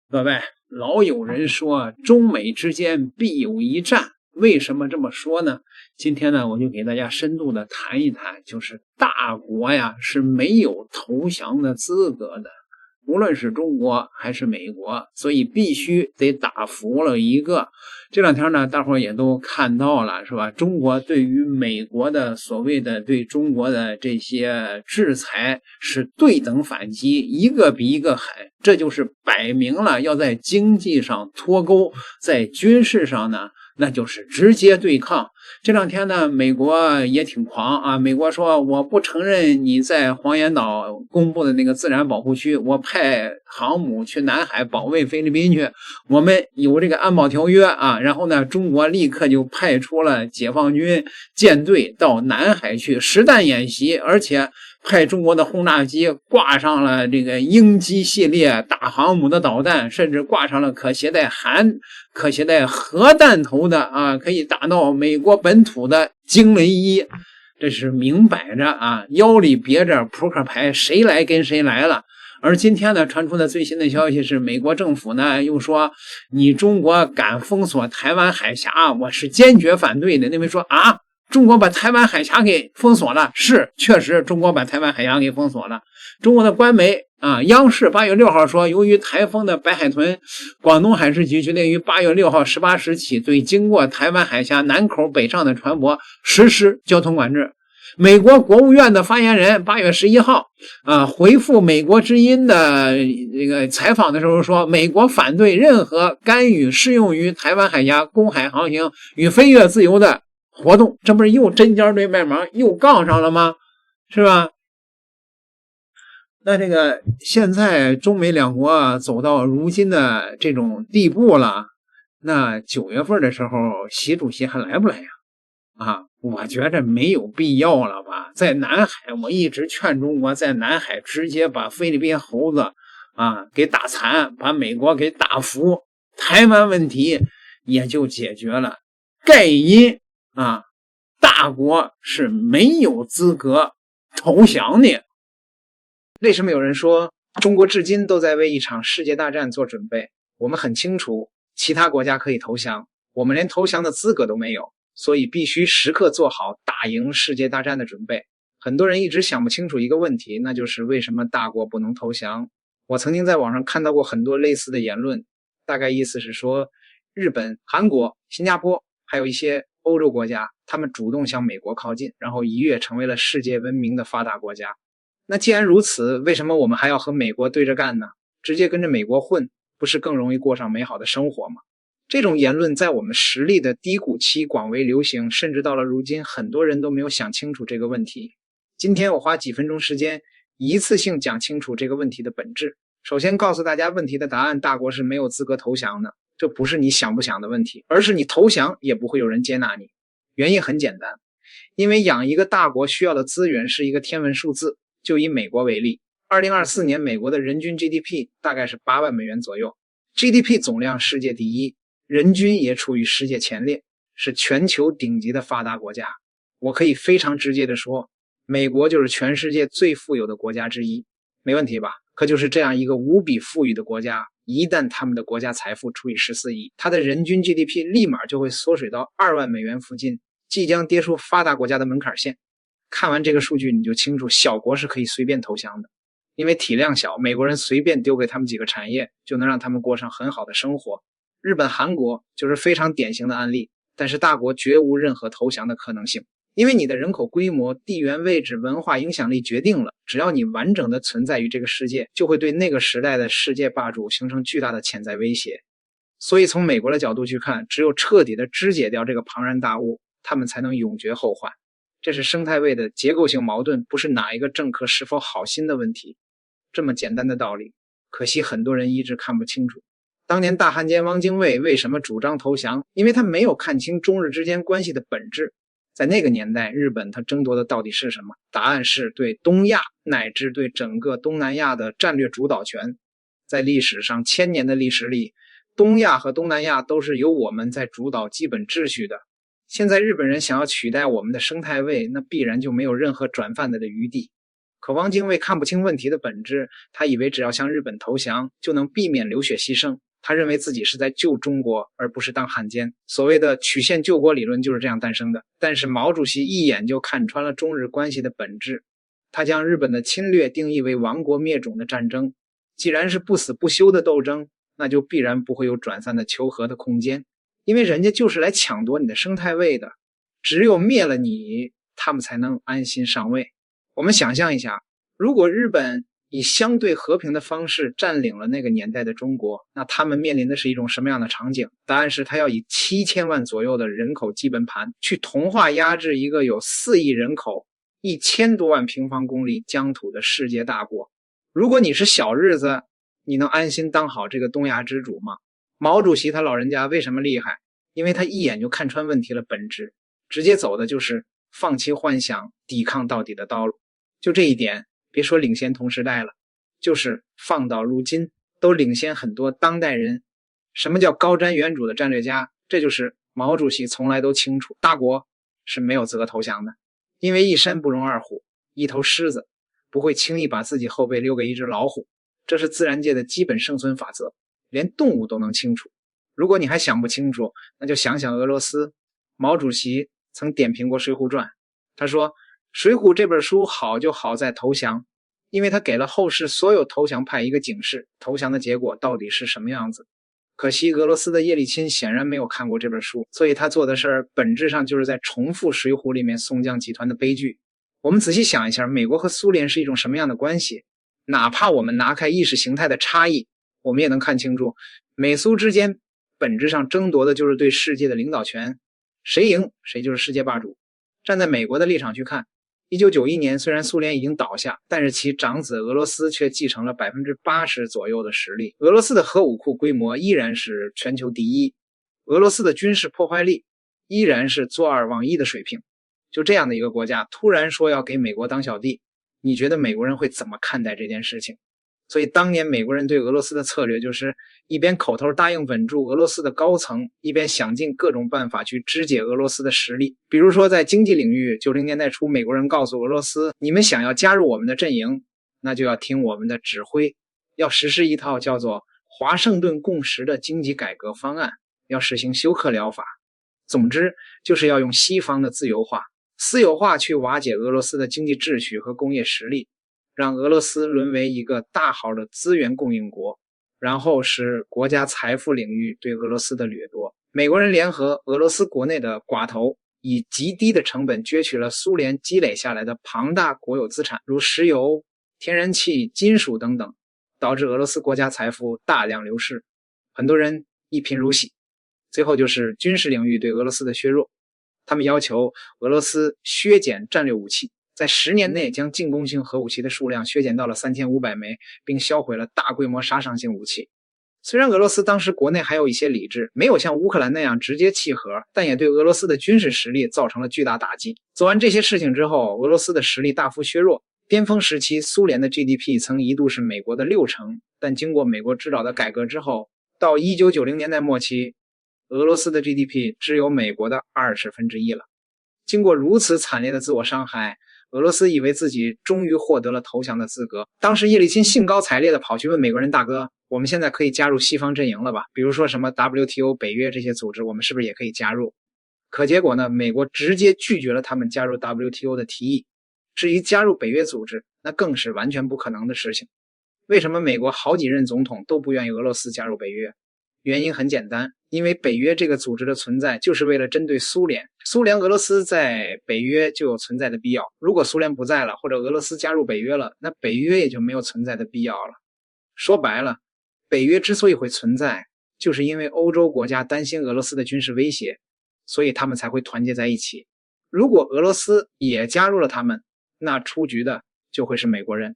各位，老有人说中美之间必有一战，为什么这么说呢？今天呢，我就给大家深度的谈一谈，就是大国呀是没有投降的资格的，无论是中国还是美国，所以必须得打服了一个。这两天呢，大伙儿也都看到了，是吧？中国对于美国的所谓的对中国的这些制裁是对等反击，一个比一个狠，这就是摆明了要在经济上脱钩，在军事上呢，那就是直接对抗。这两天呢，美国也挺狂啊！美国说我不承认你在黄岩岛公布的那个自然保护区，我派航母去南海保卫菲律宾去。我们有这个安保条约啊，然后呢，中国立刻就派出了解放军舰队到南海去实弹演习，而且派中国的轰炸机挂上了这个鹰击系列大航母的导弹，甚至挂上了可携带核弹头的啊，可以打到美国本土的惊雷一，这是明摆着啊，腰里别着扑克牌，谁来跟谁来了。而今天呢，传出的最新的消息是，美国政府呢又说，你中国敢封锁台湾海峡，我是坚决反对的。那位说啊，中国把台湾海峡给封锁了，是确实中国把台湾海峡给封锁了。中国的官媒啊，央视8月6号说，由于台风的白海豚，广东海事局决定于8月6号18时起对经过台湾海峡南口北上的船舶实施交通管制。美国国务院的发言人8月11号回复美国之音的这个采访的时候说，美国反对任何干预适用于台湾海峡公海航行与飞越自由的活动。这不是又针尖对麦芒，又杠上了吗？是吧？那这个现在中美两国走到如今的这种地步了，那9月份的时候，习主席还来不来呀？我觉着没有必要了吧。在南海，我一直劝中国在南海直接把菲律宾猴子给打残，把美国给打服，台湾问题也就解决了。盖因大国是没有资格投降的。为什么有人说中国至今都在为一场世界大战做准备？我们很清楚其他国家可以投降，我们连投降的资格都没有，所以必须时刻做好打赢世界大战的准备。很多人一直想不清楚一个问题，那就是为什么大国不能投降。我曾经在网上看到过很多类似的言论，大概意思是说，日本、韩国、新加坡还有一些欧洲国家，他们主动向美国靠近，然后一跃成为了世界闻名的发达国家。那既然如此，为什么我们还要和美国对着干呢？直接跟着美国混，不是更容易过上美好的生活吗？这种言论在我们实力的低谷期广为流行，甚至到了如今，很多人都没有想清楚这个问题。今天我花几分钟时间，一次性讲清楚这个问题的本质。首先告诉大家问题的答案，大国是没有资格投降的。这不是你想不想的问题，而是你投降也不会有人接纳你。原因很简单，因为养一个大国需要的资源是一个天文数字。就以美国为例，2024年美国的人均 GDP 大概是8万美元左右， GDP 总量世界第一，人均也处于世界前列，是全球顶级的发达国家。我可以非常直接的说，美国就是全世界最富有的国家之一，没问题吧？可就是这样一个无比富裕的国家，一旦他们的国家财富除以14亿，它的人均 GDP 立马就会缩水到2万美元附近，即将跌出发达国家的门槛线。看完这个数据你就清楚，小国是可以随便投降的，因为体量小，美国人随便丢给他们几个产业就能让他们过上很好的生活。日本、韩国就是非常典型的案例，但是大国绝无任何投降的可能性，因为你的人口规模、地缘位置、文化影响力决定了，只要你完整的存在于这个世界，就会对那个时代的世界霸主形成巨大的潜在威胁。所以从美国的角度去看，只有彻底的肢解掉这个庞然大物，他们才能永绝后患。这是生态位的结构性矛盾，不是哪一个政客是否好心的问题。这么简单的道理，可惜很多人一直看不清楚。当年大汉奸汪精卫为什么主张投降？因为他没有看清中日之间关系的本质。在那个年代，日本他争夺的到底是什么？答案是对东亚乃至对整个东南亚的战略主导权。在历史上1000年的历史里，东亚和东南亚都是由我们在主导基本秩序的。现在日本人想要取代我们的生态位，那必然就没有任何转贩的余地。可汪精卫看不清问题的本质，他以为只要向日本投降就能避免流血牺牲，他认为自己是在救中国而不是当汉奸。所谓的曲线救国理论就是这样诞生的。但是毛主席一眼就看穿了中日关系的本质，他将日本的侵略定义为亡国灭种的战争，既然是不死不休的斗争，那就必然不会有转散的求和的空间，因为人家就是来抢夺你的生态位的，只有灭了你，他们才能安心上位。我们想象一下，如果日本以相对和平的方式占领了那个年代的中国，那他们面临的是一种什么样的场景？答案是他要以7000万左右的人口基本盘去同化压制一个有4亿人口、1000多万平方公里疆土的世界大国。如果你是小日子，你能安心当好这个东亚之主吗？毛主席他老人家为什么厉害？因为他一眼就看穿问题的本质，直接走的就是放弃幻想、抵抗到底的道路。就这一点，别说领先同时代了，就是放到如今都领先很多当代人。什么叫高瞻远瞩的战略家？这就是毛主席从来都清楚，大国是没有资格投降的，因为一山不容二虎，一头狮子不会轻易把自己后背留给一只老虎，这是自然界的基本生存法则，连动物都能清楚。如果你还想不清楚，那就想想俄罗斯。毛主席曾点评过《水浒传》，他说水浒这本书好就好在投降，因为他给了后世所有投降派一个警示，投降的结果到底是什么样子。可惜俄罗斯的叶利钦显然没有看过这本书，所以他做的事儿本质上就是在重复水浒里面宋江集团的悲剧。我们仔细想一下，美国和苏联是一种什么样的关系？哪怕我们拿开意识形态的差异，我们也能看清楚，美苏之间本质上争夺的就是对世界的领导权，谁赢谁就是世界霸主。站在美国的立场去看，1991年虽然苏联已经倒下，但是其长子俄罗斯却继承了 80% 左右的实力。俄罗斯的核武库规模依然是全球第一，俄罗斯的军事破坏力依然是坐2望1的水平。就这样的一个国家突然说要给美国当小弟，你觉得美国人会怎么看待这件事情？所以当年美国人对俄罗斯的策略就是一边口头答应稳住俄罗斯的高层，一边想尽各种办法去肢解俄罗斯的实力。比如说在经济领域，90年代初美国人告诉俄罗斯，你们想要加入我们的阵营，那就要听我们的指挥，要实施一套叫做华盛顿共识的经济改革方案，要实行休克疗法。总之就是要用西方的自由化、私有化去瓦解俄罗斯的经济秩序和工业实力，让俄罗斯沦为一个大好的资源供应国，然后是国家财富领域对俄罗斯的掠夺。美国人联合俄罗斯国内的寡头，以极低的成本攫取了苏联积累下来的庞大国有资产，如石油、天然气、金属等等，导致俄罗斯国家财富大量流失，很多人一贫如洗。最后就是军事领域对俄罗斯的削弱，他们要求俄罗斯削减战略武器，在10年内将进攻性核武器的数量削减到了3500枚，并销毁了大规模杀伤性武器。虽然俄罗斯当时国内还有一些理智，没有像乌克兰那样直接契合，但也对俄罗斯的军事实力造成了巨大打击。做完这些事情之后，俄罗斯的实力大幅削弱。巅峰时期，苏联的 GDP 曾一度是美国的60%，但经过美国指导的改革之后，到1990年代末期，俄罗斯的 GDP 只有美国的1/20了。经过如此惨烈的自我伤害，俄罗斯以为自己终于获得了投降的资格。当时叶利钦兴高采烈地跑去问美国人，大哥，我们现在可以加入西方阵营了吧？比如说什么 WTO、北约这些组织，我们是不是也可以加入？可结果呢，美国直接拒绝了他们加入 WTO 的提议。至于加入北约组织，那更是完全不可能的事情。为什么美国好几任总统都不愿意俄罗斯加入北约？原因很简单，因为北约这个组织的存在就是为了针对苏联，俄罗斯在北约就有存在的必要。如果苏联不在了，或者俄罗斯加入北约了，那北约也就没有存在的必要了。说白了，北约之所以会存在，就是因为欧洲国家担心俄罗斯的军事威胁，所以他们才会团结在一起。如果俄罗斯也加入了他们，那出局的就会是美国人，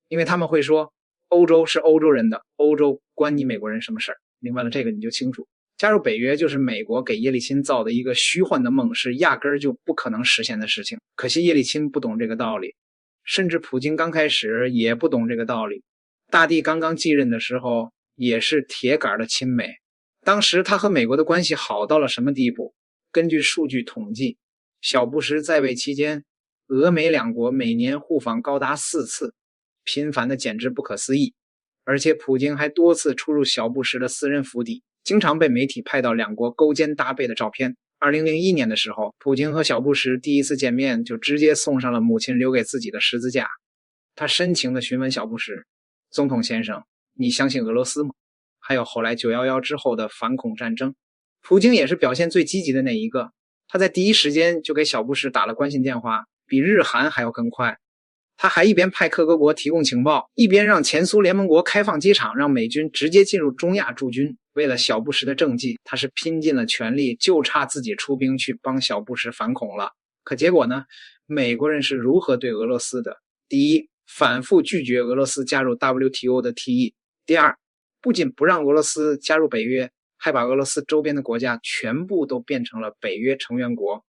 因为他们会说，欧洲是欧洲人的，欧洲关你美国人什么事儿？明白了这个你就清楚，加入北约就是美国给叶利钦造的一个虚幻的梦，是压根儿就不可能实现的事情。可惜叶利钦不懂这个道理，甚至普京刚开始也不懂这个道理。大帝刚刚继任的时候也是铁杆的亲美，当时他和美国的关系好到了什么地步？根据数据统计，小布什在位期间，俄美两国每年互访高达4次，频繁的简直不可思议。而且普京还多次出入小布什的私人府邸，经常被媒体拍到两国勾肩搭背的照片。2001年的时候，普京和小布什第一次见面就直接送上了母亲留给自己的十字架。他深情地询问小布什，总统先生，你相信俄罗斯吗？还有后来911之后的反恐战争。普京也是表现最积极的那一个，他在第一时间就给小布什打了关心电话，比日韩还要更快。他还一边派克格勃提供情报，一边让前苏联盟国开放机场，让美军直接进入中亚驻军。为了小布什的政绩，他是拼尽了全力，就差自己出兵去帮小布什反恐了。可结果呢？美国人是如何对俄罗斯的？第一，反复拒绝俄罗斯加入 WTO 的提议；第二，不仅不让俄罗斯加入北约，还把俄罗斯周边的国家全部都变成了北约成员国，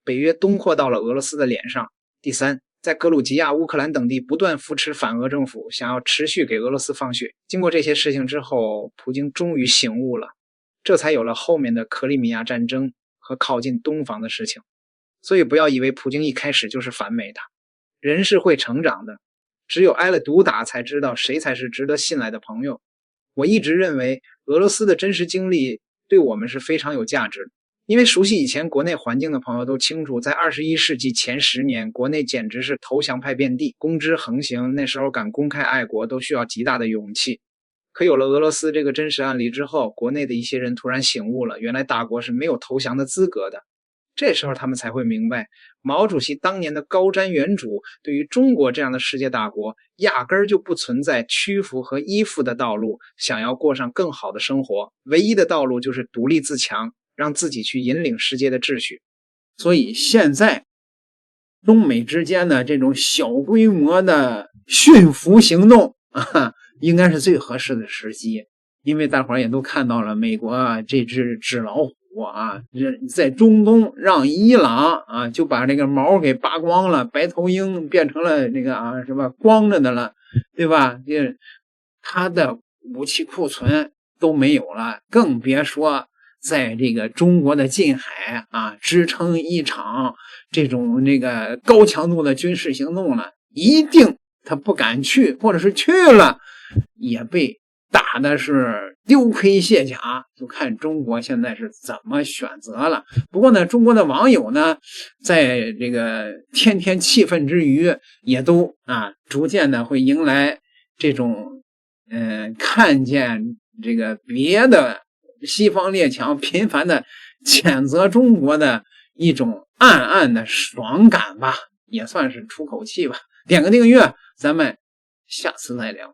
北约东扩到了俄罗斯的脸上；第三，在格鲁吉亚、乌克兰等地不断扶持反俄政府，想要持续给俄罗斯放血。经过这些事情之后，普京终于醒悟了，这才有了后面的克里米亚战争和靠近东方的事情。所以不要以为普京一开始就是反美的，人是会成长的，只有挨了毒打才知道谁才是值得信赖的朋友。我一直认为俄罗斯的真实经历对我们是非常有价值的。因为熟悉以前国内环境的朋友都清楚，在21世纪前10年，国内简直是投降派遍地，公知横行，那时候敢公开爱国都需要极大的勇气。可有了俄罗斯这个真实案例之后，国内的一些人突然醒悟了，原来大国是没有投降的资格的。这时候他们才会明白，毛主席当年的高瞻远瞩，对于中国这样的世界大国，压根儿就不存在屈服和依附的道路，想要过上更好的生活，唯一的道路就是独立自强，让自己去引领世界的秩序。所以现在中美之间的这种小规模的驯服行动应该是最合适的时机。因为大伙儿也都看到了美国这只纸老虎在中东让伊朗就把这个毛给拔光了，白头鹰变成了这个什么光着的了，对吧？它的武器库存都没有了，更别说在这个中国的近海支撑一场这种高强度的军事行动了。一定他不敢去，或者是去了也被打的是丢盔卸甲，就看中国现在是怎么选择了。不过呢，中国的网友呢，在这个天天气愤之余，也都逐渐的会迎来这种看见这个别的西方列强频繁的谴责中国的一种暗暗的爽感吧，也算是出口气吧。点个订阅，咱们下次再聊。